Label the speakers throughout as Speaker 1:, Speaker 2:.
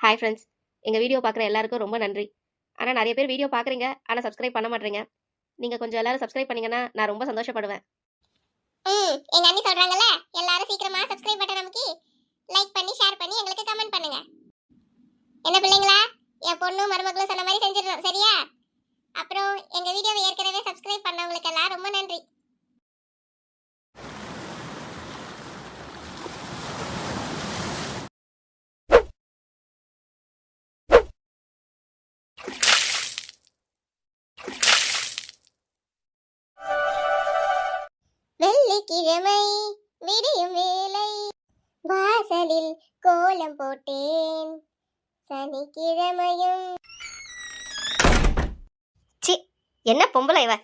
Speaker 1: Hi friends, எங்கள் video பார்க்குற எல்லாருக்கும் ரொம்ப நன்றி. ஆனால் நிறைய பேர் வீடியோ பார்க்குறீங்க, ஆனால் சப்ஸ்கிரைப் பண்ண மாட்டேறீங்க. நீங்கள் கொஞ்சம் எல்லாரும் சப்ஸ்கிரைப் பண்ணீங்கன்னா நான் ரொம்ப சந்தோஷப்படுவேன்.
Speaker 2: எங்க அண்ணி சொல்றாங்கல்ல, எல்லாரும் சீக்கிரமா சப்ஸ்கிரைப் பட்டன் நமக்கு லைக் பண்ணி ஷேர் பண்ணி எங்களுக்கு கமெண்ட் பண்ணுங்க. என்ன பிள்ளைங்களா, என் பொண்ணு மருமகளும் சொன்ன மாதிரி செஞ்சிடணும், சரியா? அப்புறம் எங்க வீடியோவை ஏற்கனவே சப்ஸ்கிரைப் பண்ணவங்களுக்கு எல்லாம் ரொம்ப நன்றி. வெள்ளிக்கிழமை விடியும் வேளை வாசலில் கோலம் போட்டேன், சனிக்கிழமையும்.
Speaker 1: சி, என்ன பொம்பளை இவ?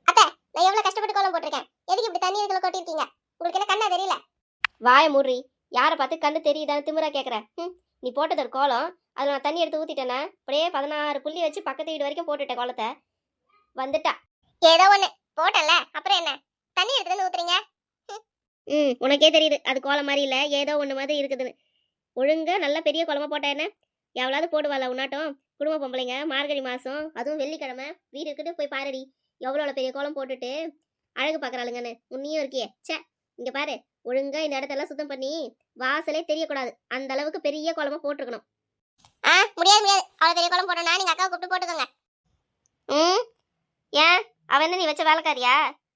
Speaker 2: அத்தை, நான் எவ்வளவு கஷ்டப்பட்டு கோலம் போட்டிருக்கேன். எதுக்கு இப்படி தண்ணி இதுல கொட்டிருக்கீங்க? உங்களுக்கு என்ன கண்ணா தெரியல?
Speaker 1: வாய மூடி. யாரை பார்த்து கண்ணு தெரியுதான்னு திமிரா கேட்குற? நீ போட்டது ஒரு கோலம், அதில் நான் தண்ணி எடுத்து ஊற்றிட்டேன்னா அப்படியே 16 புள்ளி வச்சு பக்கத்து வீடு வரைக்கும் போட்டுட்டேன் கோலத்தை. வந்துட்டா.
Speaker 2: ஏதோ ஒண்ணு போட்டல, அப்புறம் என்ன தண்ணி எடுத்து வந்து ஊத்துறீங்க?
Speaker 1: உனக்கே தெரியுது அது கோலம் மாதிரி இல்லை, ஏதோ ஒன்று மாதிரி இருக்குதுன்னு. ஒழுங்கா நல்ல பெரிய கோலமாக போட்டா என்ன? எவ்வளவு போடுவாள் உன்னாட்டம்? குடும்ப பொம்பளைங்க மார்கழி மாதம், அதுவும் வெள்ளிக்கிழமை வீடு இருக்குன்னு போய் பாருடி. எவ்வளோ பெரிய கோலம் போட்டுட்டு அழகு பார்க்குறாளுங்கன்னு உன்னியும் இருக்கியே. சே, இங்கே பாரு, ஒழுங்கா இந்த இடத்தெல்லாம் சுத்தம் பண்ணி வாசலே தெரியக்கூடாது, அந்த அளவுக்கு பெரிய கோலமாக போட்டிருக்கணும்.
Speaker 2: முடியாது முடியாது, அவ்வளோ பெரிய கோலம் போட்டோம்னா நீங்கள் அக்காவை கூப்பிட்டு போட்டுக்கோங்க.
Speaker 1: ஏன், அவன் என்ன நீ வச்ச வேலைக்காரியா?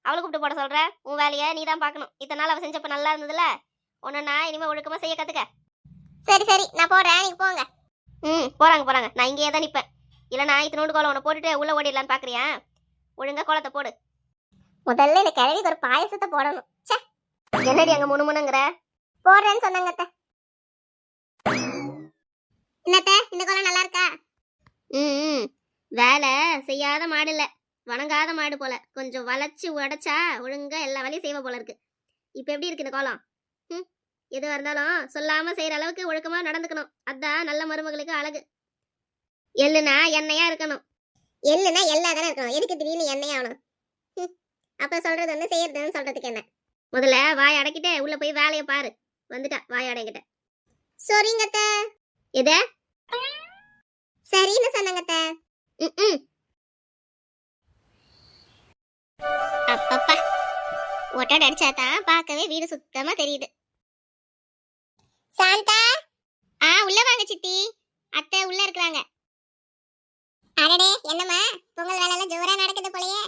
Speaker 1: அவளை கூப்பிட்டு போட சொல்ற? உன் வேலையை நீ தான் பார்க்கணும். இத்தனை நாள் அவள் செஞ்சப்ப நல்லா இருந்ததுல, ஒன்றுனா இனிமேல் ஒழுக்கமாக செய்ய கற்றுக்க.
Speaker 2: சரி சரி, நான் போடுறேன், நீங்கள் போங்க.
Speaker 1: போறாங்க, நான் இங்கேயே தான் நிற்பேன். இல்லைனா இத்தனோண்டு கோலம் உன்னை போட்டுட்டு உள்ளே ஓடிடலான்னு பார்க்குறியா? ஒழுங்கா கோலத்தை போடு.
Speaker 2: முதல்ல இந்த கிழவிக்கு ஒரு பாயசத்தை போடணும். சே,
Speaker 1: என்னடி அங்கே முணுமுணுங்கிற?
Speaker 2: போடுறேன்னு சொன்னாங்க. என்னத்த, இந்த கோலம் நல்லா இருக்கா?
Speaker 1: வேலை செய்யாத மாடு இல்லை, வணங்காத மாடு போல. கொஞ்சம் வளைச்சு உடைச்சா ஒழுங்கா எல்லா வேலையும் செய்வ போல இருக்கு. இப்போ எப்படி இருக்கு இந்த கோலம்? எதுவாக இருந்தாலும் சொல்லாம செய்யற அளவுக்கு ஒழுக்கமா நடந்துக்கணும். அதான் நல்ல மருமகளுக்கு அழகு. எள்ளுனா எண்ணெயா இருக்கணும்.
Speaker 2: எள்ளுனா எல்லா தானே இருக்கணும், எதுக்கு திடீர்னு எண்ணெய் ஆகணும்? அப்ப சொல்றது ஒண்ணு செய்யறதுன்னு சொல்றதுக்கு என்ன?
Speaker 1: முதல்ல வாய் அடைக்கிட்டே உள்ள போய் வேலையை பாரு. வந்துட்டா வாய் அடைக்கிட்ட.
Speaker 2: சரிங்கத்த.
Speaker 1: எத
Speaker 2: சரின்னு சொன்னாங்கத்த. அப்பப்பா, ஒட்டாட அடிச்சாதான் பார்க்கவே வீடு சுத்தமா தெரியுது. சாந்தா, உள்ள வாங்க சித்தி. அத்தை உள்ள இருக்கிறாங்க. அடடே, என்னம்மா பொங்கல் வேலை எல்லாம் ஜோரா நடக்குது போலயே?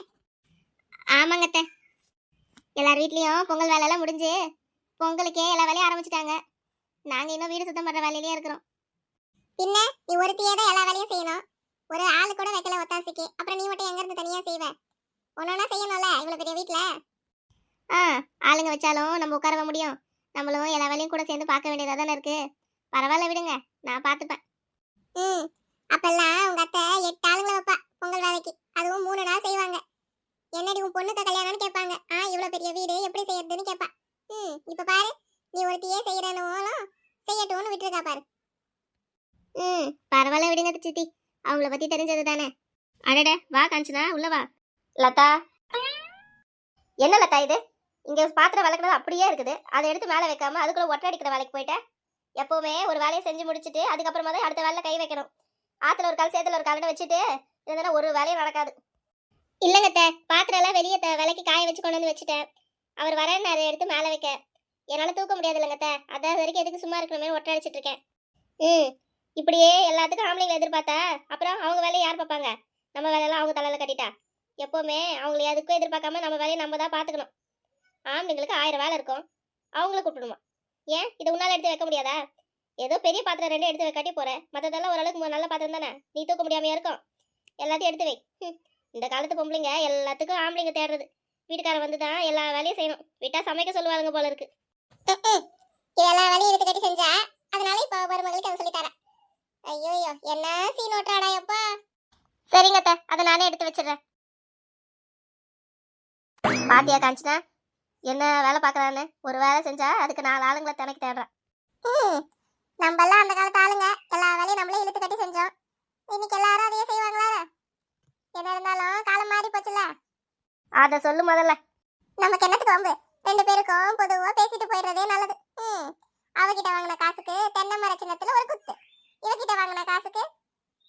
Speaker 2: ஆமாங்க அத்தை, எல்லார் வீட்லயும் பொங்கல் வேலை எல்லாம் முடிஞ்சு பொங்கலுக்கே எல்லா வேலையும் ஆரம்பிச்சுட்டாங்க. நாங்க இன்னும் வீடு சுத்தம் பண்ற வேலையிலேயே இருக்கிறோம். பின்ன நீ ஒருத்தியே தான் எல்லா வேலையும் செய்யணும், ஒரு ஆளு கூட வைக்கல ஒத்தாசிக்கு. அப்புறம் நீ மட்டும் எங்க இருந்து தனியா செய்வ? ஒன்னொன்னா செய்யணும்ல இவ்வளவு பெரிய வீட்டுல. ஆளுங்க வச்சாலும் நம்ம உட்காரவ முடியும்? நம்மளும் எல்லா வேலையும் கூட சேர்ந்து பார்க்க வேண்டியதா தானே இருக்கு. பரவாயில்ல விடுங்க, நான் பார்த்துப்பேன். அப்பெல்லாம் உங்க அத்தை 8 ஆளுங்களை வைப்பா பொங்கல் வேலைக்கு, அதுவும் 3 நாள் செய்வாங்க. என்னடி உன் பொண்ணுக்கு கல்யாணம்னு கேட்பாங்க. இவ்வளவு பெரிய வீடு எப்படி செய்யறதுன்னு கேட்பா. இப்ப பாரு, நீ ஒருத்தியே செய்யறன்னு செய்யட்டும்னு விட்டுருக்கா பாரு. பரவாயில்ல விடுங்க சித்தி, அவங்கள பத்தி தெரிஞ்சது தானே.
Speaker 1: அடட, வா காஞ்சனா, உள்ள வா. லதா, என்ன லதா இது? இங்க பாத்திரம் விளக்குறது அப்படியே இருக்குது, அதை எடுத்து மேலே வைக்காம அதுக்குள்ள ஒற்றை அடிக்கிற வேலைக்கு போயிட்டேன். எப்பவுமே ஒரு வேலையை செஞ்சு முடிச்சுட்டு அதுக்கப்புறமா தான் அடுத்த வேலையில கை வைக்கணும். ஆத்துல ஒரு கால் சேத்துல ஒரு கால்னு வச்சுட்டு இதனால ஒரு வேலையும் நடக்காது.
Speaker 2: இல்லங்கத்த, பாத்திரம் எல்லாம் வெளியே விலைக்கு காய வச்சு கொண்டு வந்து வச்சுட்டேன். அவர் வரேன்னு அதை எடுத்து மேலே வைக்க என்னால தூக்க முடியாது இல்லங்கத்த. அதான் வரைக்கும் எதுக்கு சும்மா இருக்கணுமே ஒற்றை அடிச்சிட்டு இருக்கேன்.
Speaker 1: இப்படியே எல்லாத்துக்கும் ஆம்பளைங்களை எதிர்பார்த்தா அப்புறம் அவங்க வேலையை யார் பார்ப்பாங்க? நம்ம வேலையெல்லாம் அவங்க தலையில கட்டிட்டா எப்பவுமே அவங்களை எதுக்கும் எதிர்பார்க்காம நம்ம வேலையை நம்ம தான் பார்த்துக்கணும். ஆம்பளைங்களுக்கு 1000 வேலை இருக்கும், அவங்கள கூப்பிடணுமா? ஏன் இதை உன்னால எடுத்து வைக்க முடியாதா? ஏதோ பெரிய பாத்திரம் 2 எடுத்து கட்டி போறேன், மற்றதெல்லாம் ஓரளவுக்கு நல்ல பாத்திரம் தானே, நீ தூக்க முடியாமையா இருக்கும். எல்லாத்தையும் எடுத்து வை. இந்த காலத்து பொம்பளைங்க எல்லாத்துக்கும் ஆம்பளைங்க தேடுறது. வீட்டுக்காரன் வந்து தான் எல்லா வேலையும் செய்யணும், விட்டா சமைக்க சொல்லுவாங்க போல இருக்கு.
Speaker 2: எல்லா வேலையும் எடுத்து கட்டி செஞ்சா அதனால இப்ப மருமகளுக்கு அதை சொல்லி தரேன். ஐயோ என்ன சீன் ஓட்டுறாடா எப்பா.
Speaker 1: சரிங்கத்த, அதை நானே எடுத்து வச்சிடுறேன். பாத்தியா காஞ்சனா, என்ன வேலை பார்க்கறான்னு? ஒரு வேலை செஞ்சா அதுக்கு 4 ஆளுங்களை தனக்கு தேடுறான்.
Speaker 2: நம்ம எல்லாம் அந்த காலத்து ஆளுங்க, எல்லா வேலையும் நம்மளே இழுத்து கட்டி செஞ்சோம். இன்னைக்கு எல்லாரும் அதையே செய்வாங்களா? என்ன இருந்தாலும் காலம் மாறி போச்சுல.
Speaker 1: அதை சொல்லு முதல்ல.
Speaker 2: நமக்கு என்னத்துக்கு வம்பு? 2 பேருக்கும் பொதுவா பேசிட்டு போயிடுறதே நல்லது. அவகிட்ட வாங்கின காசுக்கு தென்னை மர சின்னத்துல ஒரு குத்து, இவகிட்ட வாங்கின காசுக்கு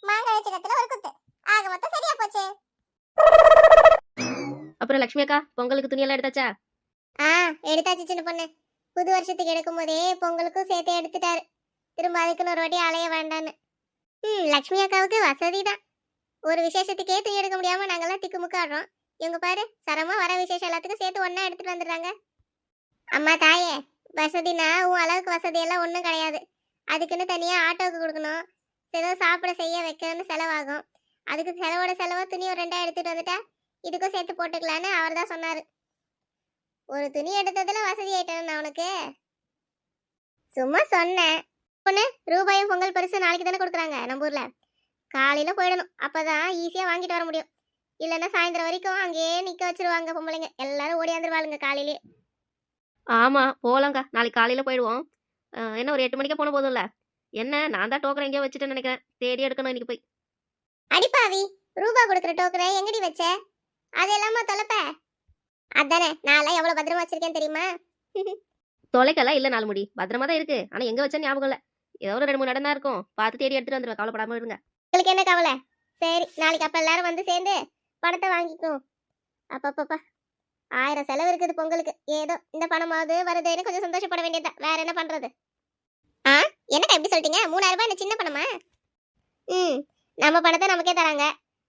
Speaker 2: மாங்காய் சின்னத்துல ஒரு குத்து. ஆக மொத்தம் சரியா போச்சு.
Speaker 3: அப்புறம் லட்சுமி அக்கா பொங்கலுக்கு துணியெல்லாம் எடுத்தாச்சா?
Speaker 2: எடுத்தாச்சு சின்ன பொண்ணு. புது வருஷத்துக்கு எடுக்கும் போதே பொங்கலுக்கும் சேர்த்து எடுத்துட்டாரு. திரும்ப அதுக்குன்னு ஒரு வாட்டி அலைய வேண்டான்னு. லட்சுமி அக்காவுக்கு வசதி தான். ஒரு விசேஷத்துக்கே துணி எடுக்க முடியாம நாங்கெல்லாம் திக்குமுக்கு ஆடுறோம். இவங்க பாரு சரமா வர விசேஷம் எல்லாத்துக்கும் சேர்த்து ஒண்ணா எடுத்துட்டு வந்துடுறாங்க. அம்மா தாயே, வசதினா உன் அளவுக்கு வசதி எல்லாம் ஒன்றும் கிடையாது. அதுக்குன்னு தனியா ஆட்டோவுக்கு கொடுக்கணும், ஏதோ சாப்பிட செய்ய வைக்கணும்னு செலவாகும். அதுக்கு செலவோட செலவா துணி ஒரு 2 எடுத்துட்டு வந்துட்டா இதுக்கும் சேர்த்து போட்டுக்கலான்னு அவர் தான் சொன்னாரு. ஒரு துணி எடுத்ததுல வசதி ஆயிட்டேன் உனக்கு. சும்மா சொன்னேன். பொண்ணு, ரூபாயும் பொங்கல் பரிசு நாளைக்கு தானே கொடுக்குறாங்க நம்ம ஊர்ல. காலையில போயிடணும், அப்பதான் ஈஸியா வாங்கிட்டு வர முடியும். இல்லைன்னா சாயந்தரம் வரைக்கும் அங்கேயே நிக்க வச்சிருவாங்க பொம்பளைங்க. எல்லாரும் ஓடியாந்துருவாளுங்க காலையிலே.
Speaker 3: ஆமா போலாங்க்கா, நாளைக்கு காலையில போயிடுவோம். என்ன ஒரு 8 மணிக்கே போன போதும்ல. என்ன நான் தான் டோக்கன் எங்கேயோ வச்சுட்டேன்னு நினைக்கிறேன், தேடி எடுக்கணும் இன்னைக்கு போய்.
Speaker 2: அடிப்பாவி, ரூபா கொடுக்குற டோக்கனை எங்கடி வச்ச? அது எல்லாமா தொலைப்ப? அதானே, நான் எவ்வளவு பத்திரமா வச்சிருக்கேன் தெரியுமா?
Speaker 3: தொலைக்கெல்லாம் இல்ல நாலு முடி, பத்திரமா தான் இருக்கு. ஆனா எங்க வச்சா ஞாபகம் இல்ல. ஏதோ ஒரு 2-3 இடம் தான் இருக்கும், பார்த்து தேடி எடுத்துட்டு வந்துருவேன், கவலைப்படாம இருங்க.
Speaker 2: உங்களுக்கு என்ன கவலை? சரி, நாளைக்கு அப்ப எல்லாரும் வந்து சேர்ந்து பணத்தை வாங்கிக்கும். அப்பப்பப்பா, 1000 செலவு இருக்குது பொங்கலுக்கு. ஏதோ இந்த பணமாவது வருதுன்னு கொஞ்சம் சந்தோஷப்பட வேண்டியதுதான். வேற என்ன பண்றது? என்னக்கா எப்படி சொல்லிட்டீங்க? 3000 ரூபாய் என்ன சின்ன பணமா? நம்ம பணத்தை நமக்கே தராங்க,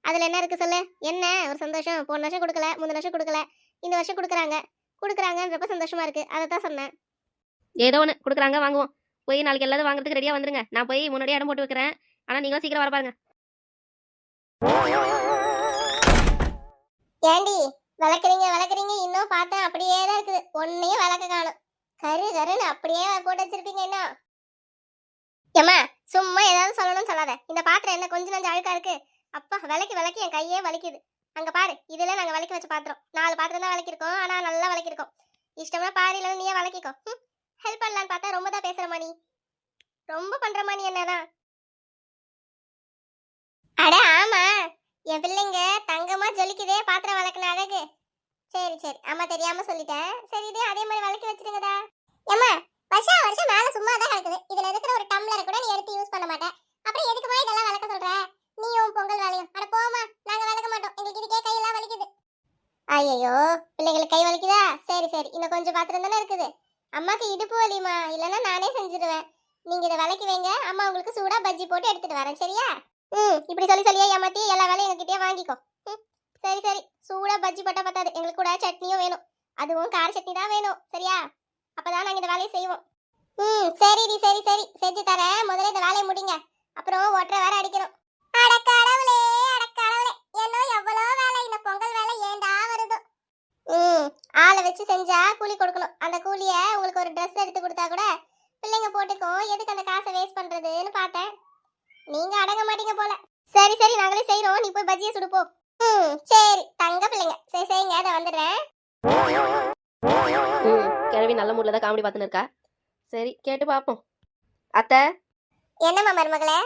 Speaker 2: அதுல என்ன இருக்கு சொல்லு? என்ன ஒரு சந்தோஷம்? போன வருஷம் கொடுக்கல, முந்தின வருஷம் கொடுக்கல, இந்த வருஷம் கொடுக்குறாங்கன்றப்ப சந்தோஷமா இருக்கு. அதை தான் சொன்னேன்.
Speaker 3: ஏதோ ஒன்று கொடுக்குறாங்க, வாங்குவோம். போய் நாளைக்கு எல்லாரும் வாங்குறதுக்கு ரெடியா வந்துருங்க. நான் போய் முன்னாடியே இடம் போட்டு வைக்கிறேன். ஆனா நீங்களும் சீக்கிரம் வர பாருங்க.
Speaker 2: ஏண்டி விளக்குறீங்க இன்னும் பார்த்தேன் அப்படியே தான் இருக்குது. ஒன்னையும் விளக்க காணும். கருன்னு அப்படியே போட்டு வச்சிருப்பீங்க. என்ன ஏம்மா, சும்மா ஏதாவது சொல்லணும்னு சொல்லாத. இந்த பாத்திரம் என்ன கொஞ்சம் நஞ்சம் அழுக்கா இருக்கு? அப்பா, விளக்கி என் கையே வலிக்குது. அங்க பாரு, இதுல நாங்க விளக்கி வச்ச பாத்திரம் 4 பாத்திரம் தான் விளக்கிருக்கோம். ஆனா நல்லா விளக்கிருக்கோம். இஷ்டம்னா பாரு, இல்ல நீயே விளக்கிக்கோ. ஹெல்ப் பண்ணலான்னு பார்த்தா ரொம்ப தான் பேசுறமா நீ. ரொம்ப பண்றமா நீ. என்னதான்? அட ஆமா, என் பிள்ளைங்க தங்கமா ஜொலிக்குதே பாத்திரம் விளக்குன அழகு. சரி, அம்மா தெரியாம சொல்லிட்டேன். சரி, இதே அதே மாதிரி விளக்கி வச்சிருங்கடா. ஏம்மா, வருஷம் மேல சும்மா தான் கிடக்குது. இதுல இருக்கிற ஒரு டம்ளரை கூட நீ எடுத்து யூஸ் பண்ண மாட்டே. அப்புறம் எதுக்குமா இதெல்லாம் விளக்க சொல்ற? நீயும் பொங்கல் வேலையும். அட போமா, நாங்க விளக்க மாட்டோம். எங்களுக்கு இதுக்கே கையெல்லாம் வலிக்குது. ஐயோ, பிள்ளைங்களுக்கு கை வலிக்குதா? சரி, இன்னும் கொஞ்சம் பாத்திரம் தானே இருக்குது. அம்மாக்கு இடுப்பு வலிமா, இல்லைன்னா நானே செஞ்சிடுவேன். நீங்க இதை விளக்கி வைங்க, அம்மா உங்களுக்கு சூடா பஜ்ஜி போட்டு எடுத்துட்டு வரேன். சரியா? இப்படி சொல்லியே ஏமாத்தி எல்லா வேலையும் எங்ககிட்டயே வாங்கிக்கோ. சரி, சூடா பஜ்ஜி போட்டா பத்தாது, எங்களுக்கு கூட சட்னியும் வேணும். அதுவும் கார சட்னி தான் வேணும். சரியா? அப்பதான் நாங்க இந்த வேலையை செய்வோம். சரிடி, சரி செஞ்சு தரேன். முதல்ல இந்த வேலையை முடிங்க, அப்புறம் ஒற்றை வேற அடிக்கணும். அடக்கடவுளே, என்ன எவ்வளோ வேலை! இந்த பொங்கல் வேலை ஏண்டா வருதோ? ஆளை வச்சு செஞ்சா கூலி கொடுக்கணும். அந்த கூலிய உங்களுக்கு ஒரு ட்ரெஸ் எடுத்து கொடுத்தா கூட பிள்ளைங்க போட்டுக்கும். எதுக்கு அந்த காசை வேஸ்ட் பண்றதுன்னு பார்த்தேன். நீங்க அடங்க மாட்டீங்க போல. சரி, நாங்களே செய்யறோம். நீ போய் பஜ்ஜியை சுடுப்போ. சரி தங்க பிள்ளைங்க, சரி செய்யுங்க, அதை வந்துடுறேன்.
Speaker 3: கிழவி நல்ல மூட்ல தான் காமெடி பார்த்துன்னு இருக்கா. சரி, கேட்டு பார்ப்போம். அத்தை,
Speaker 2: என்னம்மா மருமகளே?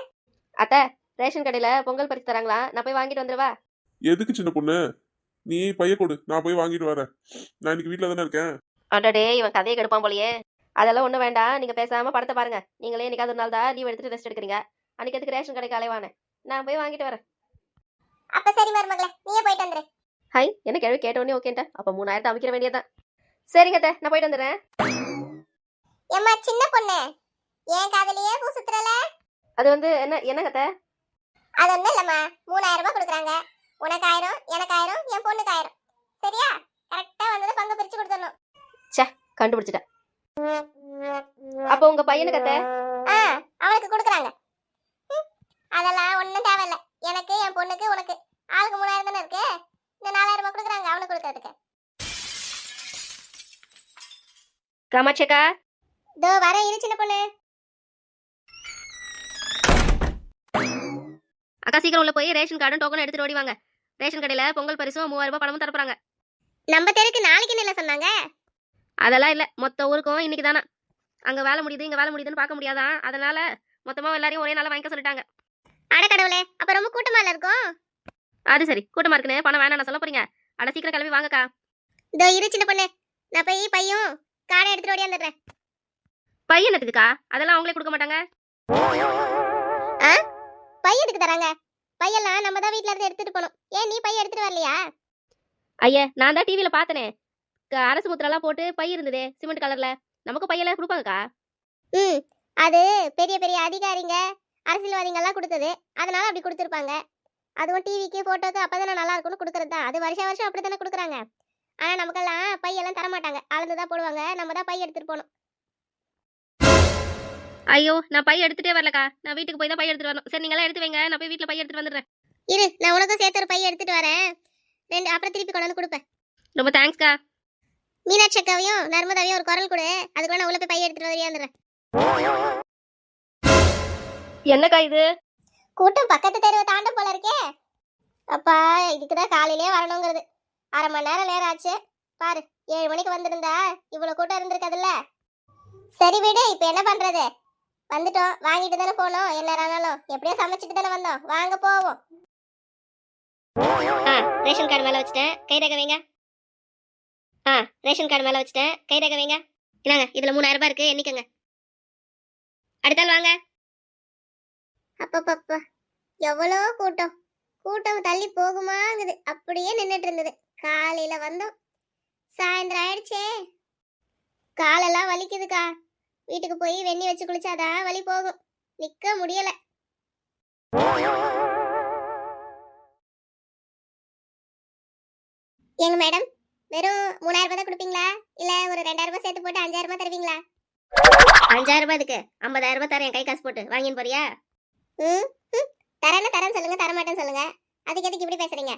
Speaker 3: அத்தை, ரேஷன் கடையில பொங்கல் பரிசு தராங்களா? நான் போய் வாங்கிட்டு வந்துருவா?
Speaker 4: எதுக்கு சின்ன பொண்ணு? நீ பைய கொடு, நான் போய் வாங்கிட்டு வரேன். நான் இன்னைக்கு வீட்ல தானே இருக்கேன்.
Speaker 3: அடடே, இவன் கதையை கெடுப்பான் போலயே. அதெல்லாம் ஒன்றும் வேண்டாம், நீங்க பேசாம படத்தை பாருங்க. நீங்களே என்னைக்காவது ஒரு நாள் தான் லீவ் எடுத்துட்டு ரெஸ்ட் எடுக்கிறீங்க. அன்னைக்கு எதுக்கு ரேஷன் கடைக்கு அலைவானே? நான் போய் வாங்கிட்டு வரேன்.
Speaker 2: அப்ப சரி மருமகளே, நீயே போயிட்டு வந்துரு.
Speaker 3: ஹை, என்ன கேள்வி கேட்ட உடனே ஓகேன்ட்டா? அப்ப 3000 அமைக்கிற வேண்டியதான். சரிங்க அத்தை, நான் போயிட்டு வந்துடுறேன்.
Speaker 2: ஏம்மா சின்ன பொண்ணு, ஏன் காதலியே பூ சுத்துறல?
Speaker 3: அது வந்து என்ன கதை?
Speaker 2: அது ஒண்ணும் இல்லம்மா, 3000 ரூபாய் கொடுக்குறாங்க. உனக்கு 1000, எனக்கு 1000, என் பொண்ணுக்கு 1000. சரியா? கரெக்டா வந்தது பங்கு பிரிச்சு கொடுத்துடணும்.
Speaker 3: கண்டுபிடிச்சிட்டேன். அப்ப உங்க பையனுக்கு அத்தை?
Speaker 2: அவனுக்கு கொடுக்குறாங்க. அதெல்லாம் ஒண்ணும் தேவையில்லை. எனக்கு, என் பொண்ணுக்கு, உனக்கு ஆளுக்கு 3000 தானே இருக்கு. இந்த 4000 ரூபாய் கொடுக்குறாங்க அவனுக்கு கொடுக்கறதுக்கு.
Speaker 3: காமாட்சியக்கா,
Speaker 2: இதோ வர இரு சின்ன பொண்ணு.
Speaker 3: அக்கா சீக்கிரம் உள்ள போய் ரேஷன் கார்டும் டோக்கன் எடுத்துட்டு ஓடி வாங்க. ரேஷன் கடையில பொங்கல் பரிசும் 3000 ரூபாய் பணமும் தரப்போறாங்க.
Speaker 2: நம்ம தெருக்கு நாளைக்கு என்ன சொன்னாங்க?
Speaker 3: அதெல்லாம் இல்ல, மொத்த ஊருக்கும் இன்னைக்கு தானா. அங்க வேலை முடியுது, இங்க வேலை முடியுதுன்னு பார்க்க முடியாதான். அதனால மொத்தமா எல்லாரையும் ஒரே நாள வாங்கிக்க சொல்லிட்டாங்க.
Speaker 2: அட கடவுளே, அப்ப ரொம்ப கூட்டமால இருக்கும்.
Speaker 3: அது சரி, கூட்டமா இருக்குன்னு பணம் வேணாம் நான் சொல்ல போறீங்க. அட சீக்கிரம் கிளம்பி வாங்கக்கா.
Speaker 2: இதோ இரு சின்ன பொண்ணு, நான் போய் பையும் காடை எடுத்துட்டு ஓடியாந்துடுறேன்.
Speaker 3: பையன் என்னத்துக்குக்கா? அதெல்லாம் அவங்களே கொடுக்க மாட்டாங்க.
Speaker 2: பை எதுக்கு தராங்க? பையெல்லாம் நம்ம தான் வீட்ல இருந்து எடுத்துட்டு போனோம். ஏன் நீ பை எடுத்துட்டு வரலையா?
Speaker 3: ஐயா, நான் தான் டிவியில பார்த்தனே, அரசு முத்திரெல்லாம் போட்டு பை இருந்ததே சிமெண்ட் கலர்ல. நமக்கு பையெல்லாம் கொடுப்பாங்கக்கா.
Speaker 2: ம் அது பெரிய பெரிய அதிகாரிங்க அரசியல்வாதிங்க எல்லாம் கொடுத்தது, அதனால அப்படி கொடுத்துருப்பாங்க. அதுவும் டிவிக்கு போட்டோக்கு அப்பதான் நல்லா இருக்கும்னு கொடுக்கறது தான். அது வருஷம் வருஷம் அப்படி தானே கொடுக்குறாங்க. ஆனா நமக்கெல்லாம் பையெல்லாம் தரமாட்டாங்க, அளந்துதான் போடுவாங்க. நம்ம தான் பை எடுத்துட்டு போகணும்.
Speaker 3: ஐயோ, நான் பை எடுத்துட்டே வரலக்கா. நான் வீட்டுக்கு போய் தான் பை எடுத்துட்டு வரணும். சரி, நீங்க எல்லாம் எடுத்து வைங்க, நான் போய் வீட்டுல பை எடுத்துட்டு வந்துடுறேன்.
Speaker 2: இரு, நான் உனக்கும் சேர்த்து ஒரு பை எடுத்துட்டு வரேன். ரெண்டு அப்புறம் திருப்பி கொண்டு வந்து கொடுப்பேன்.
Speaker 3: ரொம்ப தேங்க்ஸ்க்கா.
Speaker 2: மீனாட்சி அக்காவையும் நர்மதாவையும் ஒரு குரல் கொடு, அதுக்குள்ள நான் உள்ள போய் பை எடுத்துட்டு வந்துடுறேன்.
Speaker 3: என்னக்கா இது?
Speaker 2: கூட்டம் பக்கத்து தெருவை தாண்ட போல இருக்கே. அப்பா, இதுக்குதான் காலையிலே வரணுங்கிறது. அரை மணி நேரம் ஆச்சு பாரு. 7 மணிக்கு வந்திருந்தா இவ்வளவு கூட்டம் இருந்திருக்காதுல்ல. சரி விடு, இப்ப என்ன பண்றது? வந்துட்டோம், வாங்கிட்டு தானே போனோம். என்ன ஆனாலும் எப்படியோ சமைச்சிட்டு தானே வந்தோம், வாங்க போவோம்.
Speaker 1: ரேஷன் கார்டு மேல வச்சுட்டேன், கை ரேகை வைங்க. ரேஷன் கார்டு மேல வச்சுட்டேன், கை ரேகை வைங்க. என்னங்க, இதுல 3000 ரூபாய் இருக்கு, எண்ணிக்கங்க. அடுத்தால் வாங்க.
Speaker 2: அப்பப்பப்பா, எவ்வளோ கூட்டம். கூட்டம் தள்ளி போகுமாங்குது, அப்படியே நின்றுட்டு இருந்தது. காலையில வந்தோம், சாயந்தரம் ஆயிடுச்சே. காலெல்லாம் வலிக்குதுக்கா. வீட்டுக்கு போய் வெண்ணி வச்சு குளிச்சாதான் வலி போகும். நிக்க முடியல. எங்க மேடம், வெறும் 3000 ரூபாய் தான் கொடுப்பீங்களா? இல்ல ஒரு 2000 ரூபாய் சேர்த்து போட்டு 5000 ரூபாய் தருவீங்களா?
Speaker 1: 5000 ரூபாய் இதுக்கு 50000 ரூபாய் தரேன், கை காசு போட்டு வாங்கின்னு போறியா?
Speaker 2: தரேன்னு தரேன்னு சொல்லுங்க, தரமாட்டேன்னு சொல்லுங்க. அதுக்கு எதுக்கு இப்படி பேசுறீங்க?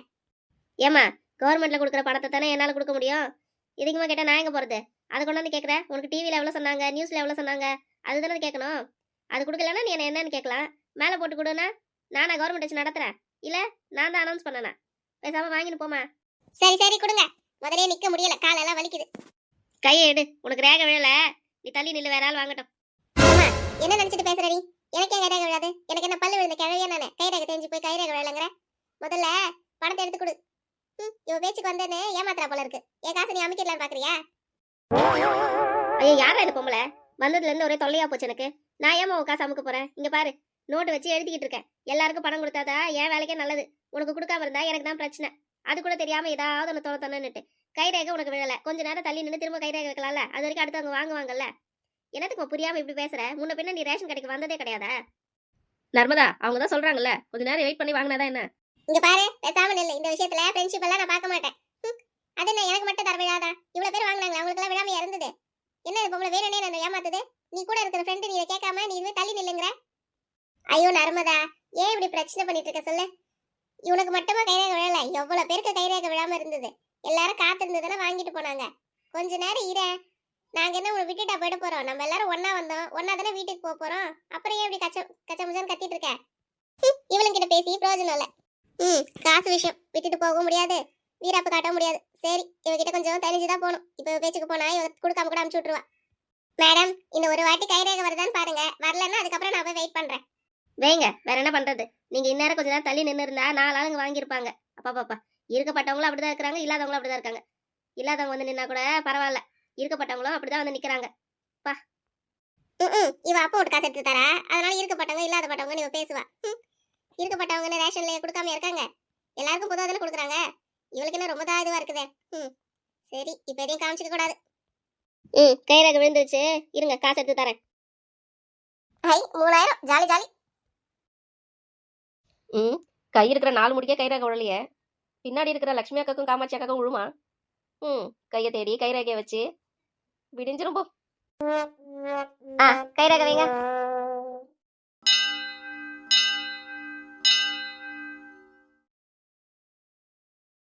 Speaker 1: ஏமா, கவர்மெண்ட்ல கொடுக்குற பணத்தை தானே என்னால கொடுக்க முடியும். இதுக்குமா கேட்டா நான் எங்க போறது? அதை கொண்டு வந்து கேட்குறேன். உனக்கு டிவியில் எவ்வளோ சொன்னாங்க, நியூஸ்ல எவ்வளோ சொன்னாங்க, அதுதானே கேட்கணும். அது கொடுக்கலன்னா நீ என்னன்னு கேட்கலாம். மேலே போட்டு கொடுன்னா நானா கவர்மெண்ட் வச்சு நடத்துறேன்? இல்ல நான் தான் அனௌன்ஸ் பண்ணனா? பேசாம வாங்கிட்டு போமா.
Speaker 2: சரி சரி கொடுங்க. முதலே நிக்க முடியல, காலெல்லாம் வலிக்குது.
Speaker 1: கையை எடு, உனக்கு ரேகை விழல. நீ தள்ளி நில்லு, வேற ஆள் வாங்கட்டும்.
Speaker 2: என்ன நினைச்சிட்டு பேசுற நீ? எனக்கு ஏன் கைரேகை விழாது? எனக்கு என்ன பல்லு விழுந்த கிழவியா நானே? கைரேகை தெரிஞ்சு போய் கைரேகை விழலங்கிற? முதல்ல பணத்தை எடுத்து கொடு. இவ பேச்சுக்கு வந்தேன்னு ஏமாத்துறா போல இருக்கு. என் காசு நீ அமைக்கலான்னு பாக்குறியா?
Speaker 1: ஐயோ, யாரா இது பொம்பளை? வந்ததுல இருந்து ஒரே தொல்லையா போச்சு எனக்கு. நான் ஏமா உன் காசு அமுக்க போறேன்? இங்க பாரு, நோட்டு வச்சு எழுதிக்கிட்டு இருக்கேன். எல்லாருக்கும் பணம் கொடுத்தாதா என் வேலைக்கே நல்லது. உனக்கு கொடுக்காம இருந்தா எனக்கு தான் பிரச்சனை. அது கூட தெரியாம ஏதாவது ஒன்று தோணுன்னுட்டு கைரேகை உனக்கு விழல. கொஞ்ச நேரம் தள்ளி நின்று திரும்ப கைரேகை வைக்கலாம்ல. அது வரைக்கும் அடுத்தவங்க வாங்குவாங்கல்ல. என்னத்துக்கு புரியாம இப்படி பேசுற? முன்ன பின்ன நீ ரேஷன் கடைக்கு வந்ததே கிடையாதா? நர்மதா, அவங்க தான் சொல்றாங்கல்ல, கொஞ்ச நேரம் வெயிட் பண்ணி வாங்கினாதான் என்ன?
Speaker 2: இங்க பாரு, பேசாம நில்லு. இந்த விஷயத்துல ஃப்ரெண்ட்ஷிப் எல்லாம் நான் பார்க்க மாட்டேன். அது என்ன எனக்கு மட்டும் தர விழாதா? இவ்வளவு பேர் வாங்குனாங்க, அவங்களுக்கு எல்லாம் விழாம இறந்தது. என்ன இது பொம்பளை வேணும்னே நான் ஏமாத்துது? நீ கூட இருக்கிற ஃப்ரெண்டு நீ இதை கேட்காம நீ இதுவே தள்ளி நில்லுங்கிற. ஐயோ நர்மதா, ஏன் இப்படி பிரச்சனை பண்ணிட்டு இருக்க சொல்லு? இவனுக்கு மட்டுமா கைரேகை விழல? எவ்வளவு பேருக்கு கைரேகை விழாம இருந்தது. எல்லாரும் காத்திருந்ததுன்னா வாங்கிட்டு போனாங்க. கொஞ்ச நேரம் இரு. நாங்க என்ன உங்களை விட்டுட்டா போயிட போறோம்? நம்ம எல்லாரும் ஒன்னா வந்தோம், ஒன்னா தானே வீட்டுக்கு போக போறோம். அப்புறம் ஏன் இப்படி கச்சமுச்சான்னு கத்திட்டு இருக்க? இவளுங்கிட்ட பேசி பிரயோஜனம் இல்ல. காசு விஷயம் விட்டுட்டு போகவும் முடியாது, வீராப்பு காட்டவும் முடியாது. சரி, இவகிட்ட கொஞ்சம் தெரிஞ்சுதான் போகணும். இப்ப பேச்சுக்கு போனா இவ கொடுக்காம கூட அனுப்பிச்சு விட்டுருவா. மேடம், இந்த ஒரு வாட்டி கைரேகை வருதான்னு பாருங்க. வரலன்னா அதுக்கப்புறம் நான் போய் வெயிட் பண்றேன்.
Speaker 1: வைங்க, வேற என்ன பண்றது? நீங்க இந்நேரம் கொஞ்ச நேரம் தள்ளி நின்று இருந்தா 4 ஆளுங்க வாங்கியிருப்பாங்க. அப்பா இருக்கப்பட்டவங்களும் அப்படிதான் இருக்காங்க, இல்லாதவங்களும் அப்படிதான் இருக்காங்க. இல்லாதவங்க வந்து நின்னா கூட பரவாயில்ல, இருக்கப்பட்டவங்களும் அப்படிதான் வந்து நிக்கிறாங்க. பா
Speaker 2: இவ அப்பா ஒரு காசு எடுத்து தரா, அதனால இருக்கப்பட்டவங்க இல்லாதப்பட்டவங்க இவ பேசுவா. இருக்கப்பட்டவங்க ரேஷன்ல கொடுக்காம இருக்காங்க, எல்லாருக்கும் பொதுவாக தானே கொடுக்குறாங்க. இவளுக்கு என்ன ரொம்ப தான் இதுவா இருக்குதே. சரி, இப்ப எதையும் காமிச்சிக்க கூடாது.
Speaker 1: கைரேகை விழுந்துருச்சு, இருங்க காசு எடுத்து தரேன்.
Speaker 2: High, 3000 jolly jolly.
Speaker 3: கை இருக்கிற 4 முடிக்கே கைரேகை விழலையே, பின்னாடி இருக்கிற லட்சுமி அக்காக்கும் காமாட்சி அக்காக்கும் விழுமா? கையை தேடி கைரேகையை வச்சு விடிஞ்சிரும் போ.
Speaker 1: கைரேகை வைங்க.